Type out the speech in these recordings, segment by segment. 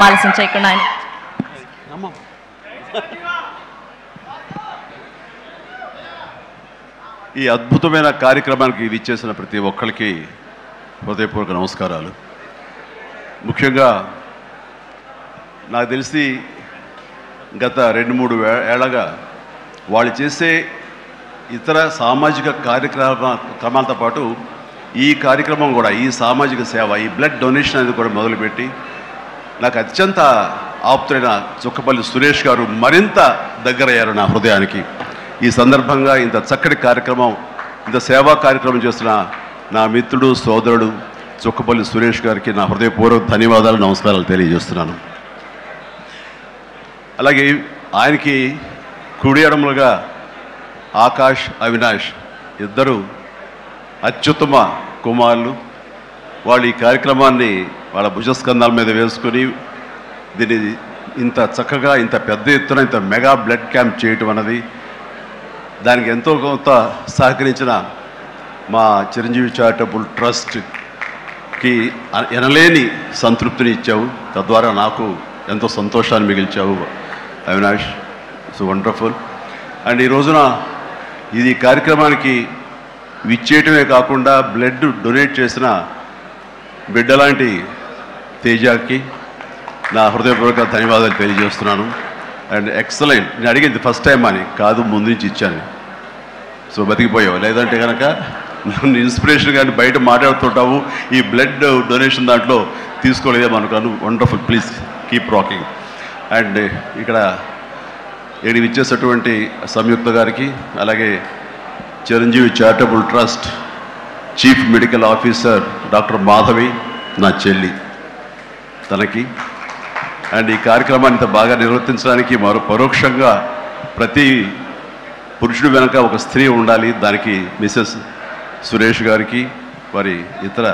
ఆలస్యం చేయకుండా ఆయన ఈ అద్భుతమైన కార్యక్రమానికి ఇచ్చేసిన ప్రతి ఒక్కరికి హృదయపూర్వక నమస్కారాలు. ముఖ్యంగా నాకు తెలిసి గత 2-3 ఏళ్ళగా వాళ్ళు చేసే ఇతర సామాజిక కార్యక్రమాలతో పాటు ఈ కార్యక్రమం కూడా, ఈ సామాజిక సేవ, ఈ బ్లడ్ డొనేషన్ అనేది కూడా మొదలుపెట్టి నాకు అత్యంత ఆప్తుడైన చుక్కపల్లి సురేష్ గారు మరింత దగ్గరయ్యారు నా హృదయానికి. ఈ సందర్భంగా ఇంత చక్కటి కార్యక్రమం, ఇంత సేవా కార్యక్రమం చేస్తున్న నా మిత్రుడు, సోదరుడు చుక్కపల్లి సురేష్ గారికి నా హృదయపూర్వక ధన్యవాదాలు, నమస్కారాలు తెలియజేస్తున్నాను. అలాగే ఆయనకి కుడి ఎడమలుగా ఆకాష్, అవినాష్ ఇద్దరు అత్యుత్తమ కుమారులు. వాళ్ళు ఈ కార్యక్రమాన్ని వాళ్ళ భుజస్కంధాల మీద వేసుకుని దీన్ని ఇంత చక్కగా, ఇంత పెద్ద ఎత్తున, ఇంత మెగా బ్లడ్ క్యాంప్ చేయటం అన్నది, దానికి ఎంతో కొంత సహకరించిన మా చిరంజీవి చారిటబుల్ ట్రస్ట్కి ఎనలేని సంతృప్తిని ఇచ్చావు. తద్వారా నాకు ఎంతో సంతోషాన్ని మిగిల్చావు అవినాష్. So wonderful. అండ్ ఈ రోజున ఇది కార్యక్రమానికి విచ్చేయటమే కాకుండా బ్లడ్ డొనేట్ చేసిన బిడ్డలాంటి తేజాకి నా హృదయపూర్వక ధన్యవాదాలు తెలియజేస్తున్నాను. And excellent. నేను అడిగింది ఫస్ట్ టైం అని కాదు, ముందు నుంచి ఇచ్చాను. సో బతికిపోయావు. లేదంటే కనుక నన్ను ఇన్స్పిరేషన్ కానీ బయట మాట్లాడుతుంటావు, ఈ బ్లడ్ డొనేషన్ దాంట్లో తీసుకోలేదేమనుకున్నాను. Wonderful. Please keep rocking. And ఇక్కడ ఏడి ఇచ్చేసినటువంటి సంయుక్త గారికి, అలాగే Chiranjeevi charitable trust chief medical officer doctor Madhavi, నా చెల్లి, తనకి, అండ్ ఈ కార్యక్రమాన్ని ఇంత బాగా నిర్వర్తించడానికి పరోక్షంగా ప్రతి పురుషుడు వెనక ఒక స్త్రీ ఉండాలి, దానికి మిసెస్ సురేష్ గారికి, వారి ఇతర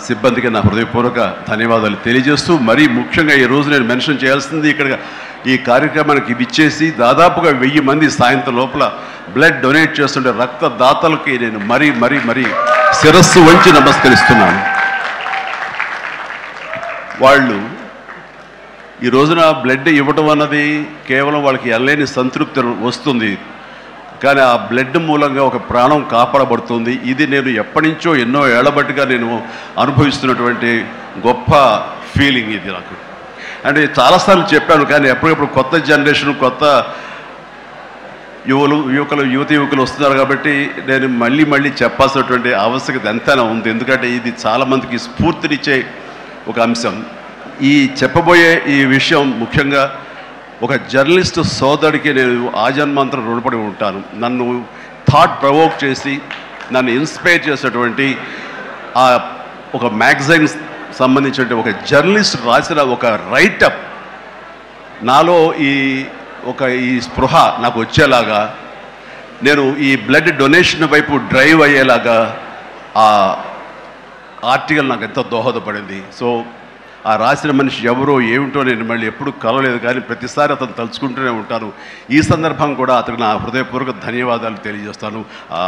సిబ్బందికి నా హృదయపూర్వక ధన్యవాదాలు తెలియజేస్తూ, మరీ ముఖ్యంగా ఈ రోజు నేను మెన్షన్ చేయాల్సింది, ఇక్కడ ఈ కార్యక్రమానికి ఇచ్చేసి దాదాపుగా 1000 మంది సాయంత్రం లోపల బ్లడ్ డొనేట్ చేస్తుంటే రక్తదాతలకి నేను మరీ శిరస్సు వంచి నమస్కరిస్తున్నాను. వాళ్ళు ఈ రోజున బ్లడ్ ఇవ్వటం అన్నది కేవలం వాళ్ళకి ఎనలేని సంతృప్తి వస్తుంది, కానీ ఆ బ్లడ్ మూలంగా ఒక ప్రాణం కాపాడబడుతుంది. ఇది నేను ఎప్పటి నుంచో ఎన్నో ఏళ్లబట్టిగా నేను అనుభవిస్తున్నటువంటి గొప్ప ఫీలింగ్ ఇది నాకు. అంటే చాలాసార్లు చెప్పాను, కానీ ఎప్పటికప్పుడు కొత్త జనరేషన్, కొత్త యువకులు వస్తున్నారు కాబట్టి నేను మళ్ళీ చెప్పాల్సినటువంటి ఆవశ్యకత ఎంతైనా ఉంది. ఎందుకంటే ఇది చాలామందికి స్ఫూర్తినిచ్చే ఒక అంశం. ఈ చెప్పబోయే ఈ విషయం ముఖ్యంగా ఒక జర్నలిస్టు సోదరుడికి నేను ఆజన్మాంతరం రుణపడి ఉంటాను. నన్ను థాట్ ప్రవోక్ చేసి నన్ను ఇన్స్పైర్ చేసినటువంటి ఆ ఒక మ్యాగజైన్ సంబంధించిన ఒక జర్నలిస్ట్ రాసిన ఒక రైటప్ నాలో ఈ స్పృహ నాకు వచ్చేలాగా, నేను ఈ బ్లడ్ డొనేషన్ వైపు డ్రైవ్ అయ్యేలాగా ఆ ఆర్టికల్ నాకు ఎంతో దోహదపడింది. సో ఆ రాసిన మనిషి ఎవరో ఏమిటో నేను మళ్ళీ ఎప్పుడు కలవలేదు, కానీ ప్రతిసారి అతను తలుచుకుంటూనే ఉంటాను. ఈ సందర్భం కూడా అతనికి నా హృదయపూర్వక ధన్యవాదాలు తెలియజేస్తాను ఆ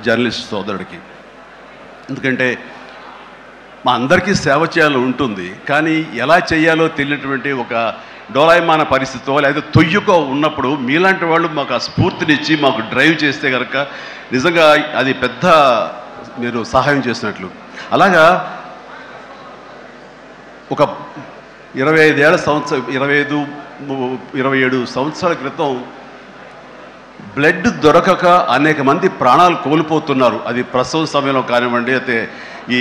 జర్నలిస్ట్ సోదరుడికి. ఎందుకంటే మా అందరికీ సేవ చేయాలని ఉంటుంది, కానీ ఎలా చేయాలో తెలియనటువంటి ఒక డోలాయమాన పరిస్థితితో లేదా తొయ్యుకో ఉన్నప్పుడు మీలాంటి వాళ్ళు మాకు ఆ స్ఫూర్తినిచ్చి మాకు డ్రైవ్ చేస్తే కనుక నిజంగా అది పెద్ద మీరు సహాయం చేసినట్లు. అలాగా ఒక 27 సంవత్సరాల క్రితం బ్లడ్ దొరకక అనేక మంది ప్రాణాలు కోల్పోతున్నారు. అది ప్రసవ సమయంలో కానివ్వండి, అయితే ఈ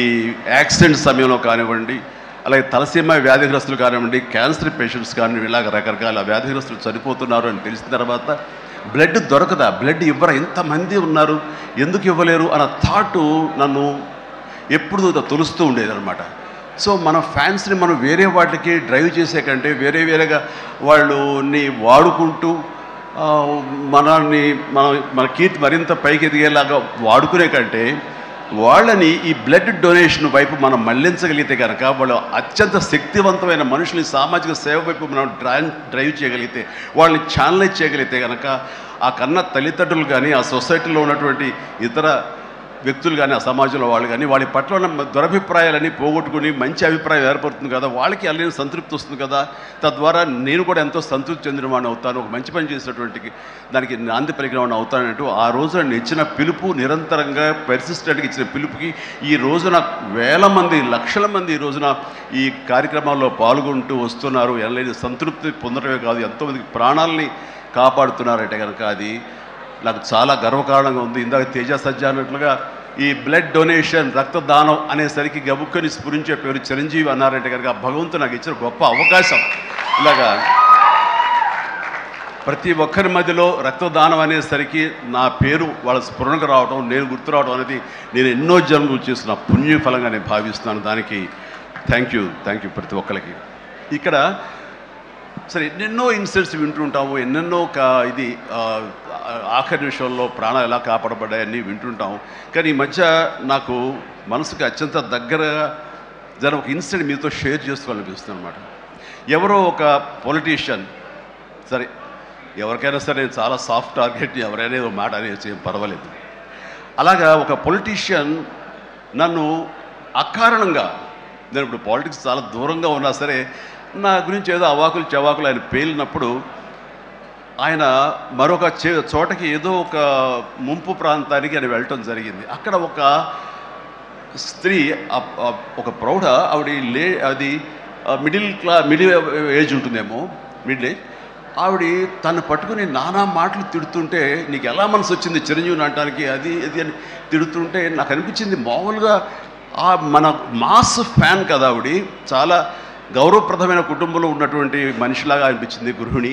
యాక్సిడెంట్ సమయంలో కానివ్వండి, అలాగే తలసీమ వ్యాధిగ్రస్తులు కానివ్వండి, క్యాన్సర్ పేషెంట్స్ కానివ్వండి, ఇలాగ రకరకాల వ్యాధిగ్రస్తులు చనిపోతున్నారు అని తెలిసిన తర్వాత బ్లడ్ దొరకదా, బ్లడ్ ఇవ్వరా, ఎంతమంది ఉన్నారు, ఎందుకు ఇవ్వలేరు అన్న థాటు నన్ను ఎప్పుడు తొలుస్తూ ఉండేదన్నమాట. సో మన ఫ్యాన్స్ని మనం వేరే వాటికి డ్రైవ్ చేసే కంటే వేరేగా వాళ్ళని వాడుకుంటూ మన కీర్తి మరింత పైకి ఎదిగేలాగా వాడుకునే కంటే వాళ్ళని ఈ బ్లడ్ డొనేషన్ వైపు మనం మళ్లించగలిగితే కనుక, వాళ్ళు అత్యంత శక్తివంతమైన మనుషుల్ని సామాజిక సేవ వైపు మనం డ్రైవ్ చేయగలిగితే, వాళ్ళని ఛానలైజ్ చేయగలిగితే కనుక, ఆ కన్న తల్లిదండ్రులు కానీ, ఆ సొసైటీలో ఉన్నటువంటి ఇతర వ్యక్తులు కానీ, ఆ సమాజంలో వాళ్ళు కానీ వాళ్ళ పట్ల ఉన్న దురభిప్రాయాలని పోగొట్టుకుని మంచి అభిప్రాయం ఏర్పడుతుంది కదా, వాళ్ళకి అల్లని సంతృప్తి వస్తుంది కదా, తద్వారా నేను కూడా ఎంతో సంతృప్తి చెందిన వాడిని అవుతాను, ఒక మంచి పని చేసినటువంటి దానికి నాంది పలికిన వాడిని అవుతానంటూ ఆ రోజున ఇచ్చిన పిలుపు, నిరంతరంగా పెర్సిస్టెంట్గా ఇచ్చిన పిలుపుకి ఈ రోజున వేల మంది, లక్షల మంది ఈ రోజున ఈ కార్యక్రమాల్లో పాల్గొంటూ వస్తున్నారు. ఎనలేని సంతృప్తి పొందడమే కాదు, ఎంతోమందికి ప్రాణాలని కాపాడుతున్నారంటే కనుక అది నాకు చాలా గర్వకారణంగా ఉంది. ఇందాక తేజ సజ్జ అన్నట్లుగా ఈ బ్లడ్ డొనేషన్, రక్తదానం అనేసరికి గబుక్కని స్ఫురించే పేరు చిరంజీవి అన్నారంటే కనుక భగవంతుడు నాకు ఇచ్చిన గొప్ప అవకాశం. ఇలాగా ప్రతి ఒక్కరి మధ్యలో రక్తదానం అనేసరికి నా పేరు వాళ్ళ స్ఫురణకు రావడం, నేను గుర్తు రావడం అనేది నేను ఎన్నో జన్మలు చేసిన పుణ్యఫలంగా నేను భావిస్తున్నాను. దానికి థ్యాంక్ యూ ప్రతి ఒక్కరికి. ఇక్కడ సరే ఎన్నెన్నో ఇన్సిడెంట్స్ వింటుంటాము, ఎన్నెన్నో ఇది ఆఖరి నిమిషంలో ప్రాణాలు ఎలా కాపాడబడ్డాయని వింటుంటాము. కానీ ఈ మధ్య నాకు మనసుకు అత్యంత దగ్గరగా జరిగిన ఒక ఇన్సిడెంట్ మీతో షేర్ చేసుకోవాలనిపిస్తుంది అనమాట. ఎవరో ఒక పొలిటీషియన్, సరే ఎవరికైనా సరే నేను చాలా సాఫ్ట్ టార్గెట్, ఎవరైనా ఏదో మాట అనేది ఏం పర్వాలేదు. అలాగా ఒక పొలిటీషియన్ నన్ను అకారణంగా, నేను ఇప్పుడు పాలిటిక్స్ చాలా దూరంగా ఉన్నా సరే నా గురించి ఏదో అవాకులు చవాకులు ఆయన పేలినప్పుడు ఆయన మరొక చోటకి ఏదో ఒక ముంపు ప్రాంతానికి ఆయన వెళ్ళటం జరిగింది. అక్కడ ఒక స్త్రీ, ఒక ప్రౌఢ ఆవిడ అది మిడిల్ ఏజ్ ఉంటుందేమో, మిడిల్ ఏజ్ ఆవిడ తను పట్టుకుని నానా మాటలు తిడుతుంటే, నీకు ఎలా మనసు వచ్చింది చిరంజీవిని అనటానికి, అది అని తిడుతుంటే నాకు అనిపించింది మామూలుగా మన మాస్ ఫ్యాన్ కదా ఆవిడ, చాలా గౌరవప్రదమైన కుటుంబంలో ఉన్నటువంటి మనిషిలాగా అనిపించింది గృహిణి.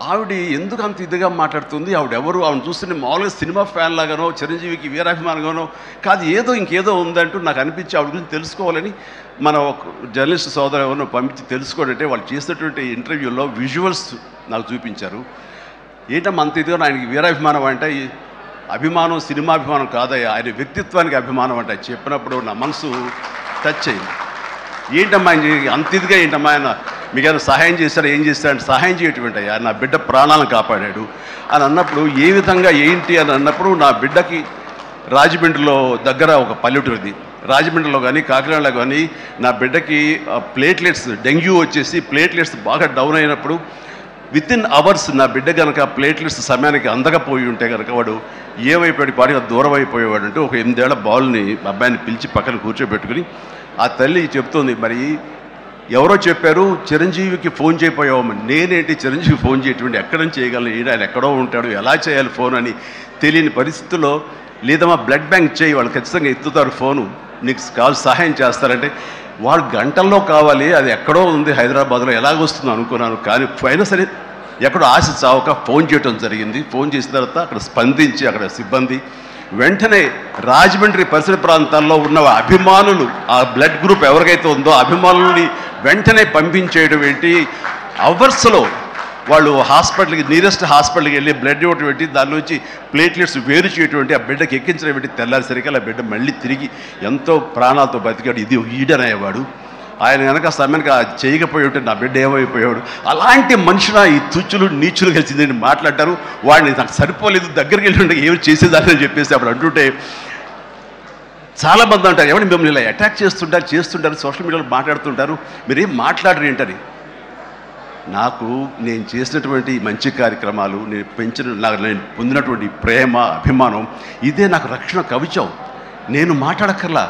ఆవిడ ఎందుకు అంత ఇదిగా మాట్లాడుతుంది, ఆవిడెవరు, ఆవిడ చూస్తుంటే మామూలుగా సినిమా ఫ్యాన్ లాగానో చిరంజీవికి వీరాభిమానంగానో కాదు, ఇంకేదో ఉందంటూ నాకు అనిపించి ఆవిడ గురించి తెలుసుకోవాలని మన ఒక జర్నలిస్ట్ సోదరు ఎవరినో పంపించి తెలుసుకోవాలంటే వాళ్ళు చేసినటువంటి ఇంటర్వ్యూలో విజువల్స్ నాకు చూపించారు. ఏంటమ్మా అంత ఇదిగా ఆయనకి వీరాభిమానం అంటే, అభిమానం సినిమాభిమానం కాదయ్యా, ఆయన వ్యక్తిత్వానికి అభిమానం అంటే చెప్పినప్పుడు నా మనసు టచ్ అయింది. ఏంటమ్మా అంత ఇదిగా ఏంటమ్మా ఆయన మీకు ఏమైనా సహాయం చేశాడు, ఏం చేస్తాడు, సహాయం చేయటువంటి అయ్యా నా బిడ్డ ప్రాణాలను కాపాడాడు అని అన్నప్పుడు, ఏ విధంగా ఏంటి అని అన్నప్పుడు, నా బిడ్డకి రాజమండ్రిలో దగ్గర ఒక పల్లెటూరుది, రాజమండ్రిలో కానీ కాకినాడలో కానీ నా బిడ్డకి ప్లేట్లెట్స్, డెంగ్యూ వచ్చేసి ప్లేట్లెట్స్ బాగా డౌన్ అయినప్పుడు వితిన్ అవర్స్ నా బిడ్డ కనుక ప్లేట్లెట్స్ సమయానికి అందకపోయి ఉంటే కనుక వాడు ఏమైపోయాడు, పాడిగా దూరం అయిపోయేవాడు. అంటే ఒక 8 ఏళ్ల బాలుని అబ్బాయిని పిలిచి పక్కన కూర్చోబెట్టుకుని ఆ తల్లి చెప్తోంది, మరి ఎవరో చెప్పారు చిరంజీవికి ఫోన్ చేయపోయావమ్మని. నేనేంటి చిరంజీవి ఫోన్ చేయటువంటి, ఎక్కడ నుంచి చేయగలను, ఆయన ఎక్కడో ఉంటాడు, ఎలా చేయాలి ఫోన్ అని తెలియని పరిస్థితుల్లో, లేదమ్మా బ్లడ్ బ్యాంక్ చేయి, వాళ్ళు ఖచ్చితంగా ఎత్తుతారు ఫోను, నీకు కావాలి సహాయం చేస్తారంటే, వాళ్ళు గంటల్లో కావాలి, అది ఎక్కడో ఉంది హైదరాబాద్లో, ఎలాగొస్తుందో అనుకున్నాను. కానీ అయినా సరే ఎక్కడో ఆశ చావక ఫోన్ చేయడం జరిగింది. ఫోన్ చేసిన తర్వాత అక్కడ స్పందించి అక్కడ సిబ్బంది వెంటనే రాజమండ్రి పరిసర ప్రాంతాల్లో ఉన్న అభిమానులు, ఆ బ్లడ్ గ్రూప్ ఎవరికైతే ఉందో అభిమానుల్ని వెంటనే పంపించేయడం ఏంటి, అవర్స్లో వాళ్ళు హాస్పిటల్కి, నియరెస్ట్ హాస్పిటల్కి వెళ్ళి బ్లడ్ ఇవ్వటం ఏంటి, దాని నుంచి ప్లేట్లెట్స్ వేరు చేయటువంటి, ఆ బిడ్డకి ఎక్కించడం ఏంటి, తెల్లారిసరికి ఆ బిడ్డ మళ్ళీ తిరిగి ఎంతో ప్రాణాలతో బతికాడు. ఇది ఈడనయ్యేవాడు. ఆయన కనుక సమయానికి చేయకపోయి ఉంటే నా బిడ్డ ఏమైపోయాడు. అలాంటి మనుషుల ఈ తుచ్చులు నీచులు కలిసిందని మాట్లాడతారు. వాడిని నాకు సరిపోలేదు, దగ్గరికి వెళ్ళి ఉంటే ఏమి చేసేదాన్ని చెప్పేసి అప్పుడు అంటుంటే చాలామంది అంటారు, ఎవరిని మిమ్మల్ని ఇలా అటాక్ చేస్తుంటారు సోషల్ మీడియాలో మాట్లాడుతుంటారు, మీరేం మాట్లాడరు ఏంటని. నాకు నేను చేసినటువంటి మంచి కార్యక్రమాలు, నేను పొందినటువంటి ప్రేమ, అభిమానం, ఇదే నాకు రక్షణ కవచం. నేను మాట్లాడక్కర్లా,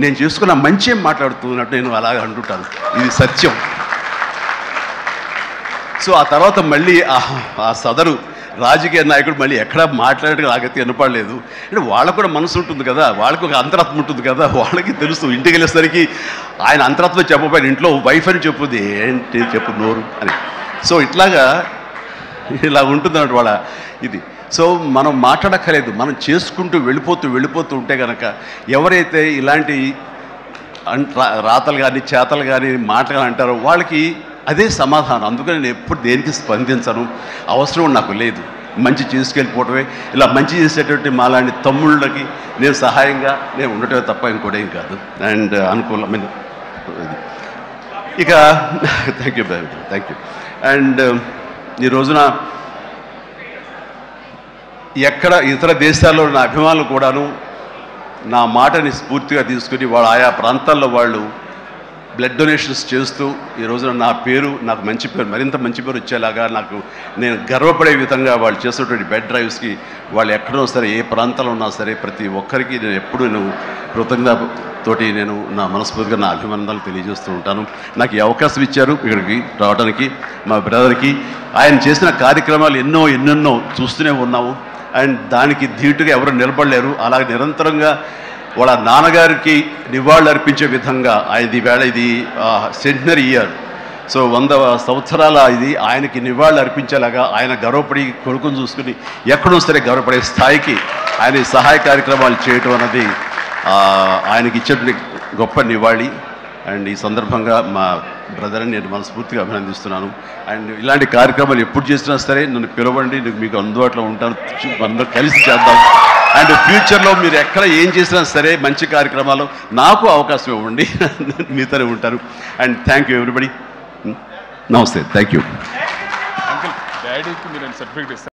నేను చేసుకున్న మంచి ఏం మాట్లాడుతున్నట్టు నేను అలాగే అంటుంటాను, ఇది సత్యం. సో ఆ తర్వాత మళ్ళీ ఆ సదరు రాజకీయ నాయకుడు మళ్ళీ ఎక్కడా మాట్లాడేది నాకైతే వినపడలేదు. అంటే వాళ్ళకు కూడా మనసు ఉంటుంది కదా, వాళ్ళకి ఒక అంతరాత్మ ఉంటుంది కదా, వాళ్ళకి తెలుసు. ఇంటికి వెళ్ళేసరికి ఆయన అంతరాత్మ చెప్పబోయిన ఇంట్లో వైఫ్ అని చెప్పుద్ది, ఏంటి చెప్పు నోరు అని. సో ఇట్లాగా ఇలా ఉంటుంది అన్నట్టు వాళ్ళ ఇది. సో మనం మాట్లాడక్కర్లేదు, మనం చేసుకుంటూ వెళ్ళిపోతూ ఉంటే కనుక ఎవరైతే ఇలాంటి రాతలు కానీ చేతలు కానీ మాటలు అంటారో వాళ్ళకి అదే సమాధానం. అందుకని నేను ఎప్పుడు దేనికి స్పందించను, అవసరం నాకు లేదు. మంచి చేసుకెళ్ళిపోవటమే, ఇలా మంచి చేసేటువంటి మాలాంటి తమ్ముళ్ళకి నేను సహాయంగా నేను ఉండటమే తప్ప ఇంకోటి ఏం కాదు. అండ్ అనుకూలమైన ఇక థ్యాంక్ యూ. అండ్ ఈ రోజున ఎక్కడ ఇతర దేశాల్లో ఉన్న అభిమానులు కూడాను నా మాటని స్ఫూర్తిగా తీసుకుని వాళ్ళు ఆయా ప్రాంతాల్లో వాళ్ళు బ్లడ్ డొనేషన్స్ చేస్తూ ఈ రోజున నా పేరు, నాకు మంచి పేరు, మరింత మంచి పేరు వచ్చేలాగా నేను గర్వపడే విధంగా వాళ్ళు చేసేటువంటి బెడ్ డ్రైవ్స్కి వాళ్ళు ఎక్కడో సరే, ఏ ప్రాంతంలో ఉన్నా సరే, ప్రతి ఒక్కరికి నేను ఎప్పుడు కృతజ్ఞతతోటి నేను నా మనస్ఫూర్తిగా నా అభినందనలు తెలియజేస్తూ ఉంటాను. నాకు ఈ అవకాశం ఇచ్చారు ఇక్కడికి రావడానికి. మా బ్రదర్కి ఆయన చేసిన కార్యక్రమాలు ఎన్నెన్నో చూస్తూనే ఉన్నాము. అండ్ దానికి ధీటుగా ఎవరు నిలబడలేరు. అలాగే నిరంతరంగా వాళ్ళ నాన్నగారికి నివాళులు అర్పించే విధంగా ఇది సెంటనరీ ఇయర్. సో 100 సంవత్సరాల ఇది ఆయనకి నివాళులు అర్పించేలాగా ఆయన గర్వపడి కొడుకుని చూసుకుని ఎక్కడో సరే గర్వపడే స్థాయికి ఆయన సహాయ కార్యక్రమాలు చేయటం అన్నది ఆయనకి ఇచ్చేటువంటి గొప్ప నివాళి. అండ్ ఈ సందర్భంగా మా బ్రదర్ని నేను మనస్ఫూర్తిగా అభినందిస్తున్నాను. అండ్ ఇలాంటి కార్యక్రమాలు ఎప్పుడు చేసినా సరే నన్ను పిలవండి, మీకు అందుబాటులో ఉంటాను, అందరూ కలిసి చేద్దాం. అండ్ ఫ్యూచర్లో మీరు ఎక్కడ ఏం చేసినా సరే మంచి కార్యక్రమాలు నాకు అవకాశం ఇవ్వండి, మీతోనే ఉంటాను. And thank you everybody. నమస్తే, థ్యాంక్ యూ. డాడీకి మీరు సర్టిఫికేట్ ఇస్తారు.